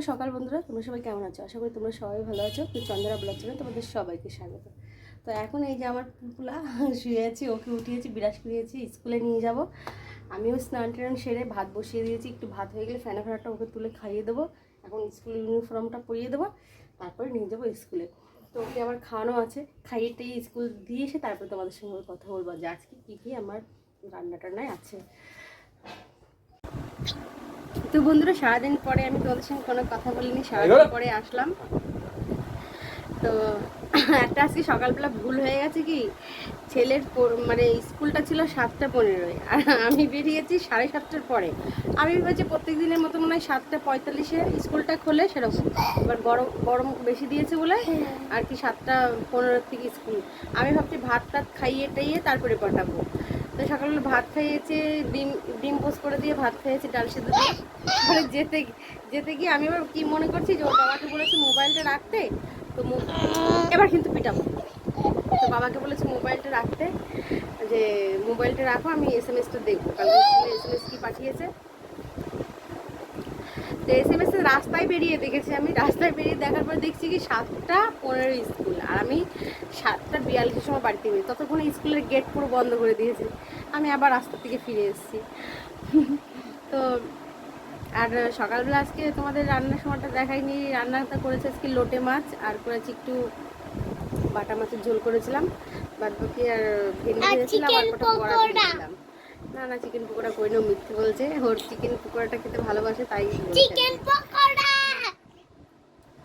সকাল বন্ধুরা, তোমরা সবাই কেমন আছো? আশা করি তোমরা সবাই ভালো আছো। তো চন্দ্রা ব্লগ চ্যানেলে তোমাদের সবাইকে স্বাগত। তো এখন এই যে আমার পুলা শুয়ে আছি, ওকে উঠিয়েছি, বিরাজ করিয়েছি, স্কুলে নিয়ে যাব। আমিও স্নান টান সেরে ভাত বসিয়ে দিয়েছি। একটু ভাত হয়ে গেলে ফ্যানা ফ্যানাটা ওকে তুলে খাইয়ে দেবো। এখন স্কুলের ইউনিফর্মটা পরিয়ে দেবো, তারপরে নিয়ে যাবো স্কুলে। তো ওকে আমার খাওয়ানো আছে, খাইয়ে টেয়ে স্কুল দিয়ে এসে তারপরে তোমাদের সঙ্গে কথা বলবো যে আজকে কী কী আমার রান্না টান্নায় আছে। তো বন্ধুরা, সারাদিন পরে আমি তোমাদের সঙ্গে কোনো কথা বলিনি, সারাদিন পরে আসলাম। তো একটা আজকে সকালবেলা ভুল হয়ে গেছে, কি ছেলের মানে স্কুলটা ছিল 7:15 আর আমি বেরিয়েছি 7:30টার পরে। আমি ভেবেছি প্রত্যেক দিনের মতো মনে হয় 7:45-এ স্কুলটা খোলে, সেরকম। এবার গরম বেশি দিয়েছে বলে আর কি 7:15 থেকে স্কুল। আমি ভাবছি ভাত টাত খাইয়ে টাইয়ে তারপরে পাঠাবো। তো সকালবেলা ভাত খাইয়েছে, ডিম পোস্ট করে দিয়ে ভাত খাইয়েছে, ডাল সেদ্ধ দিয়ে। মানে যেতে গিয়ে আমি এবার কি মনে করছি যে ওর বাবাকে বলেছি মোবাইলটা রাখতে। তো এবার কিন্তু পিটাবো। তো বাবাকে বলেছি মোবাইলটা রাখতে, যে মোবাইলটা রাখো, আমি SMS-টা দেখবো। কালকে স্কুলে SMS কি পাঠিয়েছে। তো SMS রাস্তায় বেরিয়ে দেখেছি, আমি রাস্তায় বেরিয়ে দেখার পর দেখছি কি 7:15 স্কুল, আর আমি 7:42-এর সময় বাড়িতে বেরিয়ে। ততক্ষণে স্কুলের গেট পুরো বন্ধ করে দিয়েছে। আমি আবার রাস্তা থেকে ফিরে এসেছি। তো আর সকালবেলা আজকে তোমাদের রান্নার সময়টা দেখাইনি। রান্নাটা করেছে আজকে লোটে মাছ, আর করেছি একটু বাটা মাছের ঝোল করেছিলাম, বাদ বাকি আর ভেন্ডি ভেজেছিলাম, আর কটা বড়া ভেজেছিলাম। না চিকেন পকোড়া করিনি, মিথ্যে বলছে। ওর চিকেন পকোড়াটা খেতে ভালোবাসে, তাই চিকেন পকোড়া।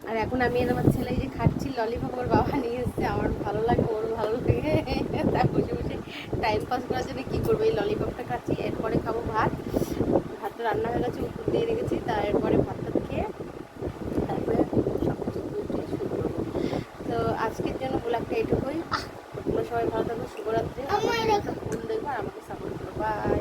আর এখন আমি আর আমার ছেলে যে খাচ্ছি ললিপপ, ওর বাবা নিয়ে এসছে। আমার ভালো লাগে, ওর ভালো লাগে, তাই বসে বসে টাইম পাস করার জন্য কী করবো, এই ললিপপটা খাচ্ছি। এরপরে খাবো ভাত। ভাতটা রান্না হয়ে গেছে, উপর দিয়ে রেখেছি। তারপরে ভাতটা খেয়ে তারপরে সব কিছু ধুয়ে শুরু করবো। তো আজকের জন্য ব্লগটা এটুকুই। তোমরা সবাই ভালো থাকো, শুভরাত্রি। ফুল দেখবো আর আমাকে সাপোর্ট করো। বাই।